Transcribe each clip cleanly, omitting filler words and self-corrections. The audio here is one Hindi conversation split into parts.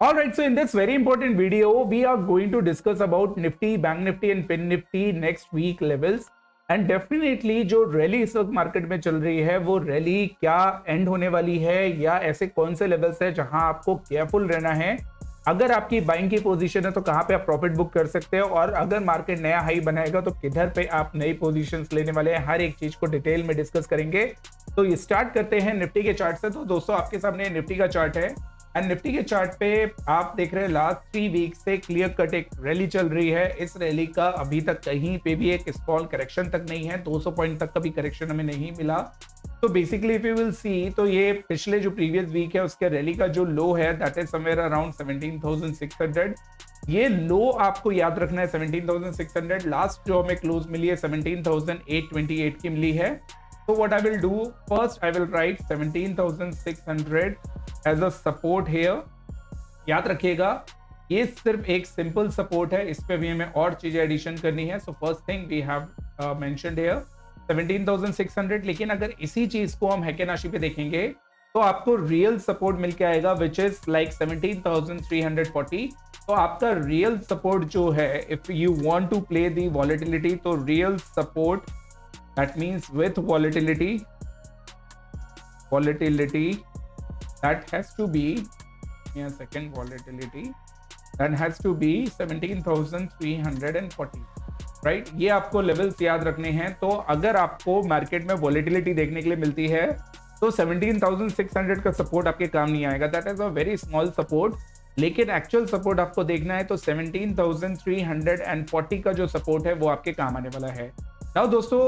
All right, so in this very important video, we are going to discuss about Nifty, Bank Nifty and Pin Nifty next week levels. And definitely जो रैली इस वक्त मार्केट में चल रही है वो रैली क्या एंड होने वाली है या ऐसे कौन से लेवल्स है जहां आपको केयरफुल रहना है। अगर आपकी बाइंग की पोजीशन है तो कहां पे आप प्रॉफिट बुक कर सकते हो और अगर मार्केट नया हाई बनाएगा तो किधर पे आप नई पोजीशंस लेने वाले हैं, हर एक चीज को डिटेल में डिस्कस करेंगे। तो ये स्टार्ट करते हैं निफ्टी के चार्ट से। तो दोस्तों आपके सामने निफ्टी का चार्ट है एंड निफ्टी के चार्ट पे आप देख रहे हैं लास्ट 3 वीक से क्लियर कट एक रैली चल रही है। इस रैली का अभी तक कहीं पे भी एक स्मॉल करेक्शन तक नहीं है, 200 पॉइंट तक का भी करेक्शन हमें नहीं मिला। तो basically if you will see तो ये पिछले जो प्रीवियस वीक है उसके रैली का जो लो है दैट इज समवेयर अराउंड 17,600। ये लो आपको याद रखना है 17,600। लास्ट जो हमें क्लोज मिली है 17,828 की मिली है। So what I will do first, I will write 17,600 as a support here. याद रखिएगा ये सिर्फ एक सिंपल सपोर्ट है, इस पे भी हमें और चीजें एडिशन करनी है। So first thing we have mentioned here 17,600। लेकिन अगर इसी चीज को हम हैकेनाशी पे देखेंगे तो आपको रियल सपोर्ट मिल के आएगा विच इज लाइक 17,340। तो आपका रियल सपोर्ट जो है, if you want to play the volatility, तो real support that means with volatility that has to be volatility that has to be 17,340, right. ये आपको लेवल्स याद रखने हैं। तो अगर आपको मार्केट में वॉलेटिलिटी देखने के लिए मिलती है तो 17,600 का सपोर्ट आपके काम नहीं आएगा, that is a very small support. लेकिन एक्चुअल सपोर्ट आपको देखना है तो 17,340 का जो सपोर्ट है वो आपके काम आने वाला है। नाउ दोस्तों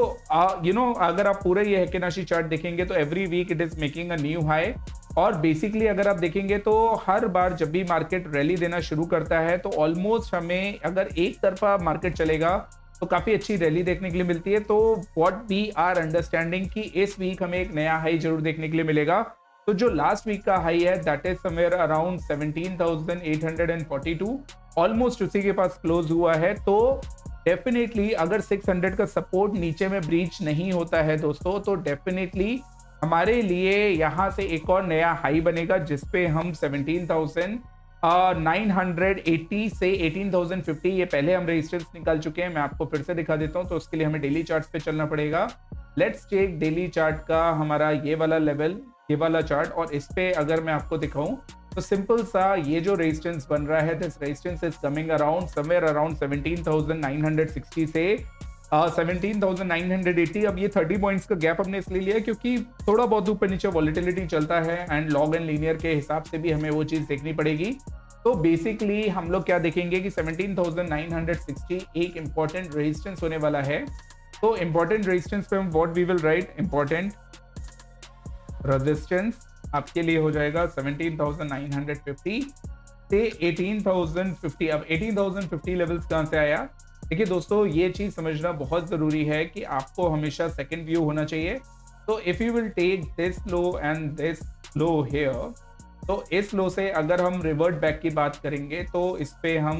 अगर आप पूरा ये हैकेनाशी चार्ट देखेंगे तो every week it is making a new high. और बेसिकली अगर आप देखेंगे तो हर बार जब भी मार्केट रैली देना शुरू करता है तो ऑलमोस्ट हमें अगर एक तरफा मार्केट चलेगा तो काफी अच्छी रैली देखने के लिए मिलती है। तो व्हाट वी आर अंडरस्टैंडिंग कि इस वीक हमें एक नया हाई जरूर देखने के लिए मिलेगा। तो जो लास्ट वीक का हाई है that is somewhere around 17,842, almost उसी के पास क्लोज हुआ है। तो डेफिनेटली अगर 600 का सपोर्ट नीचे में ब्रीच नहीं होता है दोस्तों तो डेफिनेटली हमारे लिए यहाँ से एक और नया हाई बनेगा जिसपे हम 17,980 से 18,050 ये पहले हम रेजिस्टेंस निकाल चुके हैं। मैं आपको फिर से दिखा देता हूँ। तो उसके लिए हमें डेली चार्ट पे चलना पड़ेगा। लेट्स टेक डेली चार्ट का हमारा ये वाला लेवल, ये वाला चार्ट, और इस पे अगर मैं आपको दिखाऊं तो सिंपल सा ये जो रेजिस्टेंस बन रहा है this resistance is coming around somewhere around 17,960 से 17,980। अब ये 30 पॉइंट्स का गैप हमने इसलिए लिया क्योंकि थोड़ा बहुत ऊपर नीचे वॉलेटिलिटी चलता है एंड लॉग एंड लीनियर के हिसाब से भी हमें वो चीज देखनी पड़ेगी। तो बेसिकली हम लोग क्या देखेंगे कि 17,960 एक इंपॉर्टेंट रेजिस्टेंस होने वाला है। तो इंपॉर्टेंट रेजिस्टेंस पे हम what we will write, important resistance आपके लिए हो जाएगा 17,950 से 18,050। अब 18,050 लेवल्स कहां से आया? देखिए दोस्तों ये चीज समझना बहुत जरूरी है कि आपको हमेशा सेकंड व्यू होना चाहिए। तो if you will take this low and this low here, तो इस लो से अगर हम रिवर्ट बैक की बात करेंगे तो इस पे हम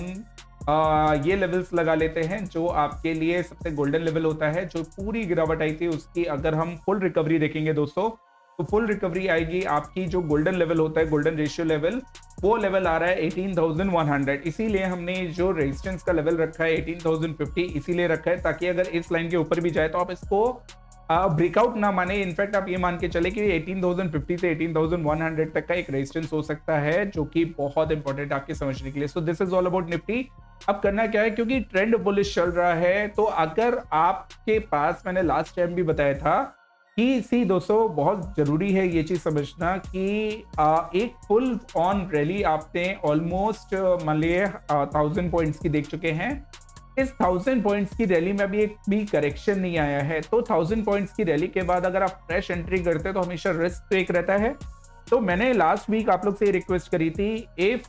ये लेवल्स लगा लेते हैं जो आपके लिए सबसे गोल्डन लेवल होता है। जो पूरी गिरावट आई थी उसकी अगर हम फुल रिकवरी देखेंगे दोस्तों तो फुल रिकवरी आएगी आपकी जो गोल्डन लेवल होता है, गोल्डन रेशियो लेवल, वो लेवल आ रहा है 18,100। इसीलिए हमने जो रेजिस्टेंस का लेवल रखा है 18,050 इसीलिए रखा है ताकि अगर इस लाइन के ऊपर भी जाए तो आप इसको ब्रेकआउट ना माने। इनफैक्ट आप ये मान के चले कि 18,050 से 18,100 तक का एक रेजिस्टेंस हो सकता है जो कि बहुत इंपॉर्टेंट आपके समझने के लिए। So this is all about Nifty. अब करना क्या है, क्योंकि ट्रेंड बुलिश चल रहा है तो अगर आपके पास, मैंने लास्ट टाइम भी बताया था कि सी दोस्तों बहुत जरूरी है ये चीज समझना कि एक फुल ऑन रैली आपने ऑलमोस्ट मान लिए 1000 पॉइंट्स की देख चुके हैं। इस 1000 पॉइंट्स की रैली में भी एक भी करेक्शन नहीं आया है। तो 1000 पॉइंट्स की रैली के बाद अगर आप फ्रेश एंट्री करते हैं तो हमेशा रिस्क तो एक रहता है। तो मैंने लास्ट वीक आप लोग से रिक्वेस्ट करी थी, if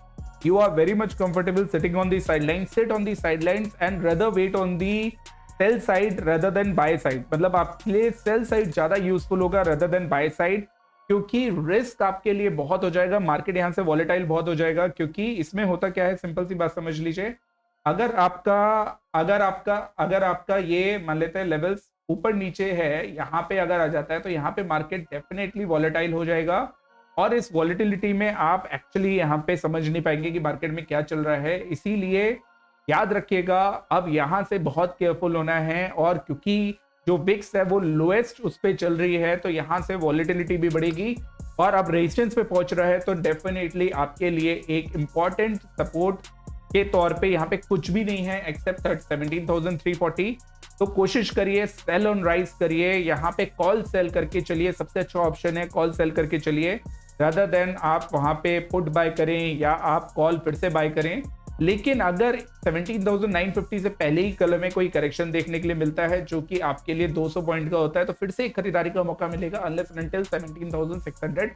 you are very much comfortable sitting on the sideline, sit on the sidelines and rather wait on the sell side rather than buy side. मतलब आपके लिए सेल साइड ज्यादा यूजफुल होगा रदर देन बाय साइड, क्योंकि रिस्क आपके लिए बहुत हो जाएगा। मार्केट यहां से वॉलेटाइल बहुत हो जाएगा क्योंकि इसमें होता क्या है, सिंपल सी बात समझ लीजिए। अगर आपका ये मान लेते हैं लेवल्स ऊपर नीचे है, यहाँ पे अगर आ जाता है तो यहाँ पे मार्केट डेफिनेटली वॉलेटाइल हो जाएगा और इस वॉलेटिलिटी में आप एक्चुअली यहाँ पे समझ नहीं पाएंगे कि मार्केट में क्या चल रहा है। इसीलिए याद रखिएगा, अब यहाँ से बहुत केयरफुल होना है। और क्योंकि जो विक्स है वो लोएस्ट उस पे चल रही है, तो यहाँ से वॉलेटिलिटी भी बढ़ेगी और अब रेजिस्टेंस पे पहुंच रहा है, तो डेफिनेटली आपके लिए एक इंपॉर्टेंट सपोर्ट के तौर पे यहाँ पे कुछ भी नहीं है एक्सेप्ट 17,340। तो कोशिश करिए, सेल ऑन राइज करिए, यहाँ पे कॉल सेल करके चलिए, सबसे अच्छा ऑप्शन है कॉल सेल करके चलिए, रादर देन आप वहां पे पुट बाय करें या आप कॉल फिर से बाय करें। लेकिन अगर 17,950 से पहले ही कल में कोई करेक्शन देखने के लिए मिलता है जो कि आपके लिए 200 पॉइंट का होता है, तो फिर से एक खरीदारी का मौका मिलेगा अनलेस एंड अनटिल 17,600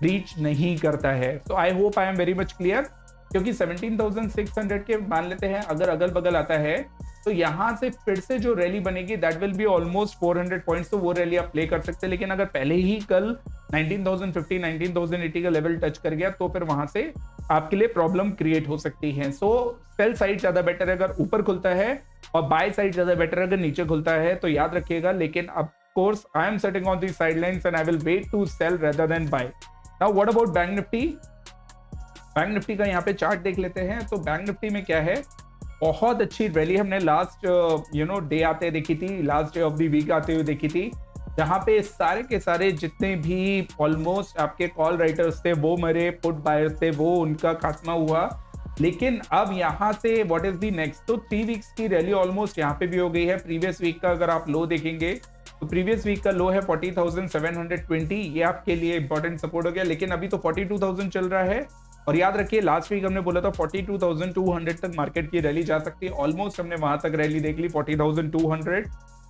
रीच नहीं करता है। So I hope I am very much clear, क्योंकि 17,600 के मान लेते हैं अगर अगल बगल आता है तो यहाँ से फिर से जो रैली बनेगी that will be almost 400 points, तो वो रैली आप प्ले कर सकते हैं। लेकिन अगर पहले ही कल 19,050 19,080 का लेवल टच कर गया तो फिर वहां से आपके लिए प्रॉब्लम क्रिएट हो सकती है। सो सेल साइड ज्यादा बेटर है अगर ऊपर खुलता है, और बाय साइड ज्यादा बेटर है अगर नीचे खुलता है, तो याद रखिएगा। लेकिन of course I am sitting on the sidelines and I will wait to sell rather than buy. Now what about Bank Nifty? Bank Nifty का यहाँ पे चार्ट देख लेते हैं। तो बैंक निफ्टी में क्या है, बहुत अच्छी रैली हमने लास्ट डे आते देखी थी, last day of the week आते हुए देखी थी, जहां पे सारे के सारे जितने भी ऑलमोस्ट आपके कॉल राइटर्स थे वो मरे, पुट बायर्स थे वो उनका खात्मा हुआ। लेकिन अब यहाँ से व्हाट इज द नेक्स्ट, तो 3 वीक्स की रैली ऑलमोस्ट यहाँ पे भी हो गई है। प्रीवियस वीक का अगर आप लो देखेंगे तो प्रीवियस वीक का लो है 40,720, ये आपके लिए इंपॉर्टेंट सपोर्ट हो गया। लेकिन अभी तो 42,000 चल रहा है, और याद रखिए लास्ट वीक हमने बोला था 42,200 तक मार्केट की रैली जा सकती है। ऑलमोस्ट हमने वहां तक रैली देख ली 40,200।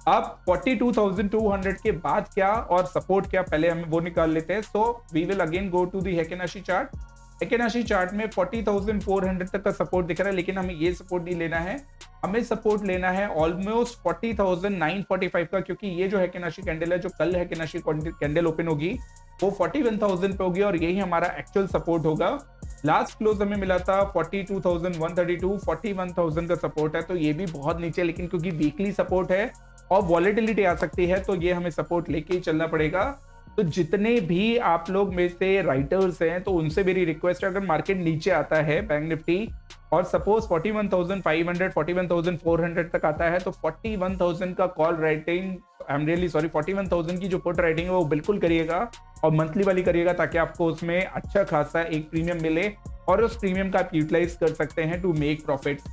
अब 42,200 के बाद क्या और सपोर्ट क्या, पहले हम वो निकाल लेते हैं। So we will again go to the heikin ashi chart. Heikin ashi chart में 40,400 तक का सपोर्ट दिख रहा है, लेकिन हमें ये सपोर्ट नहीं लेना है, हमें सपोर्ट लेना है ऑलमोस्ट 40,945 का, क्योंकि ये जो हेकेनाशी कैंडल है, जो कल हेकेनाशी कैंडल ओपन होगी वो 41,000 पे होगी और यही हमारा एक्चुअल सपोर्ट होगा। लास्ट क्लोज हमें मिला था 42,132, 41,000 का सपोर्ट है, तो ये भी बहुत नीचे, लेकिन क्योंकि वीकली सपोर्ट है और वॉलेटिलिटी आ सकती है तो ये हमें सपोर्ट लेके ही चलना पड़ेगा। तो जितने भी आप लोग में से राइटर्स हैं तो उनसे मेरी रिक्वेस्ट है, अगर मार्केट नीचे आता है बैंक निफ्टी और सपोज 41,500 41,400 तक आता है, तो 41,000 का call writing, I am really sorry, 41,000 की जो पुट राइटिंग है वो बिल्कुल करिएगा और मंथली वाली करिएगा, ताकि आपको उसमें अच्छा खासा एक प्रीमियम मिले और उस प्रीमियम का आप यूटिलाइज कर सकते हैं टू मेक प्रॉफिट्स।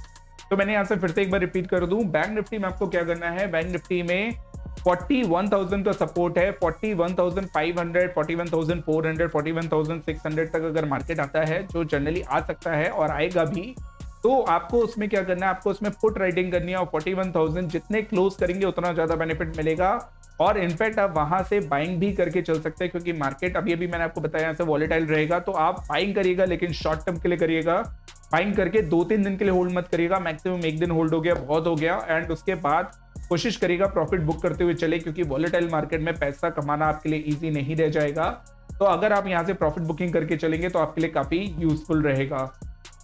तो मैंने यहाँ से फिर से एक बार रिपीट कर दूं, बैंक निफ्टी में आपको क्या करना है, बैंक निफ्टी में 41,000 का सपोर्ट है, 41,500 41,400 41,600 तक अगर मार्केट आता है, जो जनरली आ सकता है और आएगा भी, तो आपको उसमें क्या करना है, आपको उसमें पुट राइटिंग करनी है और 41,000 जितने क्लोज करेंगे उतना ज्यादा बेनिफिट मिलेगा। और इनफैक्ट आप वहां से बाइंग भी करके चल सकते हैं, क्योंकि मार्केट अभी मैंने आपको बताया यहाँ से वॉलेटाइल रहेगा, तो आप बाइंग करिएगा लेकिन शॉर्ट टर्म के लिए करिएगा। बाइंग करके 2-3 दिन के लिए होल्ड मत करिएगा, मैक्सिमम 1 दिन होल्ड हो गया बहुत हो गया, एंड उसके बाद कोशिश करिएगा प्रॉफिट बुक करते हुए चले, क्योंकि वॉलेटाइल मार्केट में पैसा कमाना आपके लिए इजी नहीं रह जाएगा। तो अगर आप यहाँ से प्रॉफिट बुकिंग करके चलेंगे तो आपके लिए काफी यूजफुल रहेगा।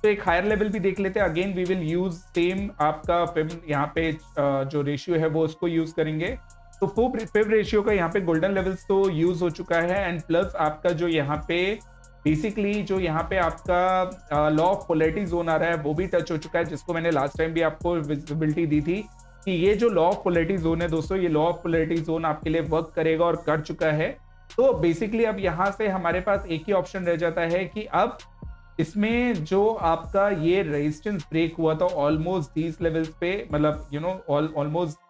तो एक हायर लेवल भी देख लेते हैं। Again we will use same आपका यहाँ पे जो रेशियो है वो उसको यूज करेंगे। तो फिब रेशियो का यहाँ पे गोल्डन लेवल्स तो यूज हो चुका है, एंड प्लस आपका जो यहाँ पे बेसिकली जो यहाँ पे आपका लॉ ऑफ पोलैरिटी जोन आ रहा है वो भी टच हो चुका है, जिसको मैंने लास्ट टाइम भी आपको विजिबिलिटी दी थी कि ये जो लॉ ऑफ पोलैरिटी जोन है दोस्तों, ये लॉ ऑफ पोलैरिटी जोन आपके लिए वर्क करेगा और कर चुका है। तो बेसिकली अब यहाँ से हमारे पास एक ही ऑप्शन रह जाता है कि अब इसमें जो आपका ये रेजिस्टेंस ब्रेक हुआ था ऑलमोस्ट दीज लेवल्स पे, मतलब ऑलमोस्ट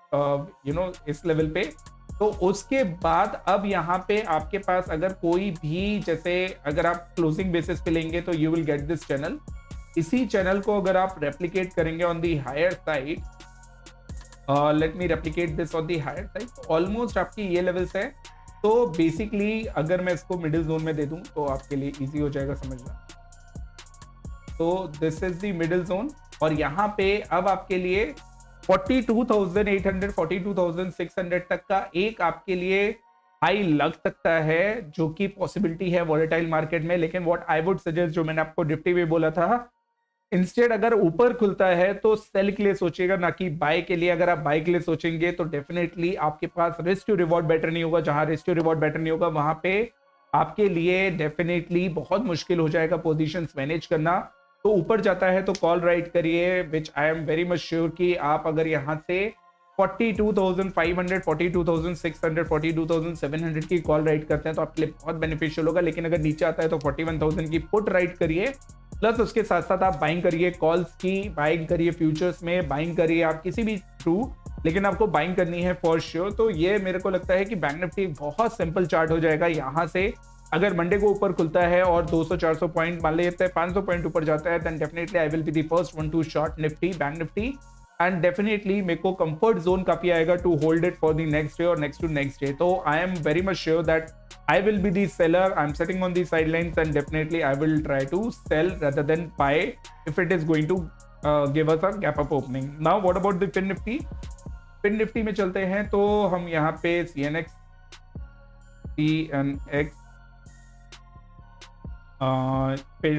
इस लेवल पे, तो उसके बाद अब यहाँ पे आपके पास अगर कोई भी, जैसे अगर आप क्लोजिंग बेसिस पे लेंगे तो you will get this channel. इसी चैनल को अगर आप रेप्लिकेट करेंगे on the higher side, let me replicate this on the higher side, almost आपकी ये लेवल्स है। तो बेसिकली अगर मैं इसको मिडिल जोन में दे दूं तो आपके लिए इजी हो जाएगा समझना। तो this is the middle zone, और यहाँ पे अब आपके लिए 42,800 42,600 तक का एक आपके लिए हाई लग सकता है, जो कि पॉसिबिलिटी है वॉलेटाइल मार्केट में। लेकिन व्हाट आई वुड सजेस्ट, जो मैंने आपको निफ्टी में बोला था, इंस्टेड अगर ऊपर खुलता है तो सेल के लिए सोचिएगा, ना कि बाय के लिए। अगर आप बाय के लिए सोचेंगे तो डेफिनेटली आपके पास रिस्क टू रिवॉर्ड बेटर नहीं होगा। जहां रिस्क टू रिवॉर्ड बेटर नहीं होगा वहां पे आपके लिए डेफिनेटली बहुत मुश्किल हो जाएगा पोजीशंस मैनेज करना। तो ऊपर जाता है तो कॉल राइट करिए, which I am very much sure कि आप अगर यहाँ से 42,500, 42,600, 42,700 की कॉल राइट करते हैं तो आपके लिए बहुत बेनिफिशियल होगा। लेकिन अगर नीचे आता है तो 41,000 की पुट राइट करिए, प्लस उसके साथ साथ आप बाइंग करिए कॉल्स की, बाइंग करिए फ्यूचर्स में, बाइंग करिए आप किसी भी थ्रू, लेकिन आपको बाइंग करनी है फॉर श्योर। तो ये मेरे को लगता है कि बैंक निफ्टी बहुत सिंपल चार्ट हो जाएगा। यहाँ से अगर मंडे को ऊपर खुलता है और 200-400 पॉइंट मान लेते हैं, 500 पॉइंट ऊपर जाता है, then definitely I will be the first one to short Nifty, Bank Nifty. And definitely मेरे को कंफर्ट जोन काफी आएगा to hold it for the next day और नेक्स्ट टू नेक्स्ट डे। तो I am very much sure that I will be the seller. I'm sitting on the sidelines and definitely I will try to sell rather than buy if it is going to give us a gap up opening. Now what about the Fin Nifty? Fin Nifty में चलते हैं तो हम यहाँ पे CNX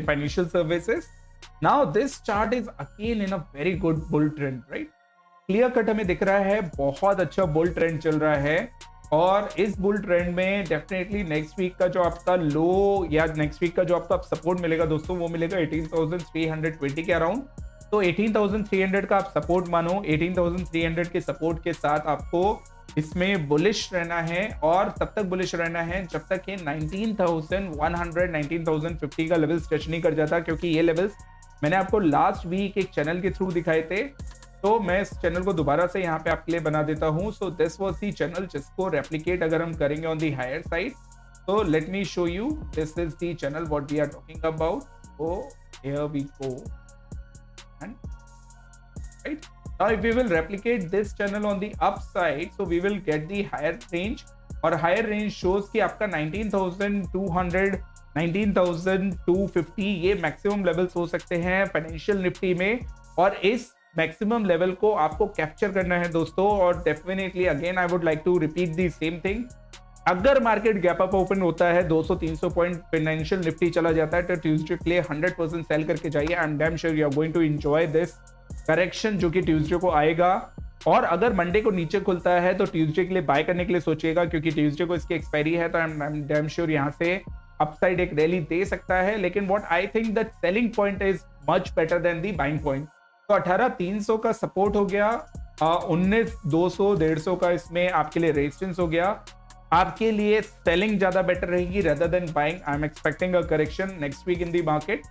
financial services. Now this chart is again in a very good bull trend, right? Clear cut हमें दिख रहा है बहुत अच्छा बुल ट्रेंड चल रहा है। और इस बुल ट्रेंड में डेफिनेटली नेक्स्ट वीक का जो आपका लो या नेक्स्ट वीक का जो आपका सपोर्ट मिलेगा दोस्तों, वो मिलेगा 18,320 के अराउंड। तो 18,300 का आप सपोर्ट मानो। 18,300 के सपोर्ट के साथ आपको इसमें बुलिश रहना है और तब तक बुलिश रहना है जब तक ये 19,100 19,050 का लेवल टच नहीं कर जाता, क्योंकि ये लेवल्स मैंने आपको लास्ट वीक एक चैनल के थ्रू दिखाए थे। तो मैं इस चैनल को दोबारा से यहाँ पे आपके लिए बना देता हूँ। So this was the channel जिसको रेप्लिकेट अगर हम करेंगे ऑन दी हायर साइड, तो let me show you, this is the channel what we are talking about. So here we go and right now if we will replicate this channel on the up side, so we will get the higher range. और हायर रेंज शोज कि आपका 19,200 19,250 ये मैक्सिमम लेवल्स हो सकते हैं फाइनेंशियल निफ्टी में। और इस मैक्सिमम लेवल को आपको कैप्चर करना है दोस्तों। और definitely again I would like to repeat the same thing, अगर मार्केट गैप अप ओपन होता है 200-300 पॉइंट फाइनेंशियल निफ्टी चला जाता है तो ट्यूसडे के लिए 100% सेल करके जाइए। I am damn sure you are going to enjoy this correction जो कि ट्यूसडे को आएगा। और अगर मंडे को नीचे खुलता है तो ट्यूसडे के लिए बाय करने के लिए सोचिएगा, क्योंकि ट्यूसडे को इसकी एक्सपायरी है। तो आई एम डैम श्योर यहाँ से अपसाइड एक रैली दे सकता है। लेकिन what I think that selling point is much better than the buying point. तो 18,300 का सपोर्ट हो गया, 19,200 150 का इसमें आपके लिए रेजिस्टेंस हो गया। आपके लिए सेलिंग ज्यादा बेटर रहेगी rather than buying. I am expecting a correction next week in the market.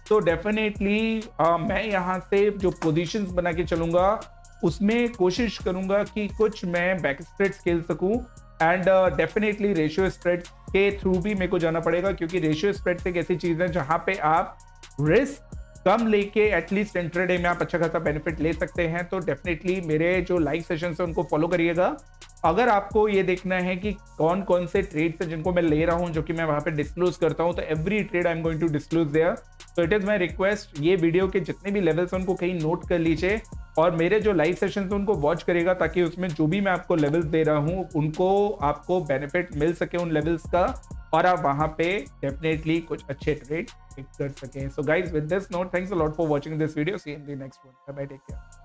तो डेफिनेटली मैं यहाँ से जो पोजीशंस बना के चलूंगा उसमें कोशिश करूंगा कि कुछ मैं बैक स्प्रेड्स खेल सकूं। एंड डेफिनेटली रेशियो स्प्रेड के थ्रू भी मेरे को जाना पड़ेगा, क्योंकि रेशियो स्प्रेड एक ऐसी चीज है जहां पे आप रिस्क कम लेके एटलीस्ट इंट्राडे में आप अच्छा खासा बेनिफिट ले सकते हैं। तो डेफिनेटली मेरे जो लाइव सेशंस है उनको फॉलो करिएगा। अगर आपको ये देखना है कि कौन कौन से ट्रेड्स है जिनको मैं ले रहा हूं, जो कि मैं वहां पे डिस्क्लोज करता हूं, तो every trade I am going to disclose there. तो इट इज माय रिक्वेस्ट, ये वीडियो के जितने भी लेवल्स हैं उनको कहीं नोट कर लीजिए और मेरे जो लाइव सेशंस हैं उनको वॉच करिएगा, ताकि उसमें जो भी मैं आपको लेवल्स दे रहा हूं उनको आपको बेनिफिट मिल सके उन लेवल्स का, और आप वहां पे डेफिनेटली कुछ अच्छे ट्रेड पिक कर सकें। So guys with this note, thanks a lot for watching this video. See you in the next one. Bye bye, take care.